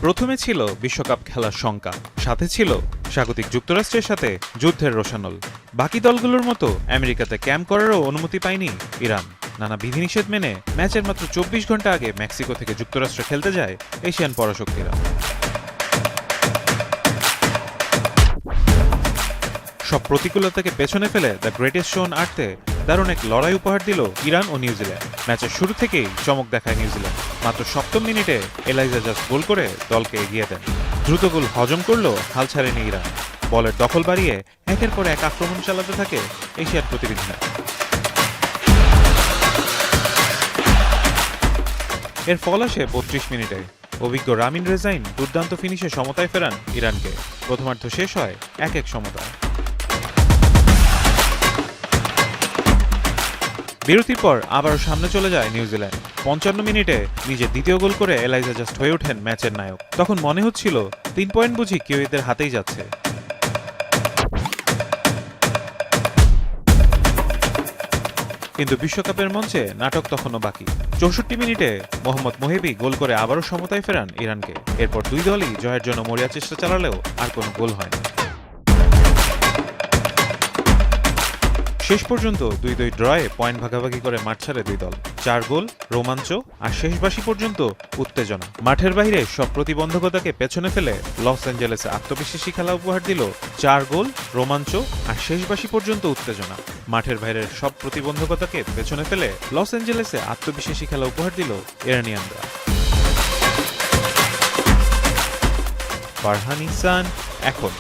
প্রথমে ছিল বিশ্বকাপ খেলার শঙ্কা, সাথে ছিল স্বাগতিক যুক্তরাষ্ট্রের সাথে যুদ্ধের রোষানল। বাকি দলগুলোর মতো আমেরিকাতে ক্যাম্প করারও অনুমতি পায়নি ইরান। নানা বিধিনিষেধ মেনে ম্যাচের মাত্র ২৪ ঘন্টা আগে মেক্সিকো থেকে যুক্তরাষ্ট্রে খেলতে যায় এশিয়ান পরাশক্তিরা। সব প্রতিকূলতাকে পেছনে ফেলে দ্য গ্রেটেস্ট শো অন আর্থে দারুণ এক লড়াই উপহার দিল ইরান ও নিউজিল্যান্ড। ম্যাচের শুরু থেকেই চমক দেখায় নিউজিল্যান্ড। মাত্র ৭ম মিনিটে এলাইজা জাস্ট গোল করে দলকে এগিয়ে দেন। দ্রুত গোল হজম করলেও হাল ছাড়েনি ইরান। বলের দখল বাড়িয়ে একের পর এক আক্রমণ চালাতে থাকে এশিয়ার প্রতিনিধিরা। এর ফল আসে ৩২ মিনিটে। অভিজ্ঞ রামিন রেজাইন দুর্দান্ত ফিনিশে সমতায় ফেরান ইরানকে। প্রথমার্ধ শেষ হয় ১-১ সমতায়। বিরতির পর আবারও সামনে চলে যায় নিউজিল্যান্ড। ৫৫ মিনিটে নিজের দ্বিতীয় গোল করে এলাইজা জাস্ট হয়ে ওঠেন ম্যাচের নায়ক। তখন মনে হচ্ছিল ৩ পয়েন্ট বুঝি কেউ এদের হাতেই যাচ্ছে। কিন্তু বিশ্বকাপের মঞ্চে নাটক তখনও বাকি। ৬৪ মিনিটে মোহাম্মদ মোহেবি গোল করে আবারও সমতায় ফেরান ইরানকে। এরপর দুই দলই জয়ের জন্য মরিয়া চেষ্টা চালালেও আর কোনো গোল হয়নি। শেষ পর্যন্ত ২-২ ড্রয়ে পয়েন্ট ভাগাভাগি করে মাঠ ছাড়ে দুই দল। ৪ গোল, রোমাঞ্চ আর শেষ বাঁশি পর্যন্ত উত্তেজনা। মাঠের বাইরে সব প্রতিবন্ধকতাকে পেছনে ফেলে লস অ্যাঞ্জেলেসে আত্মবিশ্বাসী খেলা উপহার দিল ৪ গোল, রোমাঞ্চ আর শেষ বাঁশি পর্যন্ত উত্তেজনা। মাঠের বাইরের সব প্রতিবন্ধকতাকে পেছনে ফেলে লস অ্যাঞ্জেলেসে আত্মবিশ্বাসী খেলা উপহার দিল ইরানিয়ানরা। ফারহান ইহসান, এখন।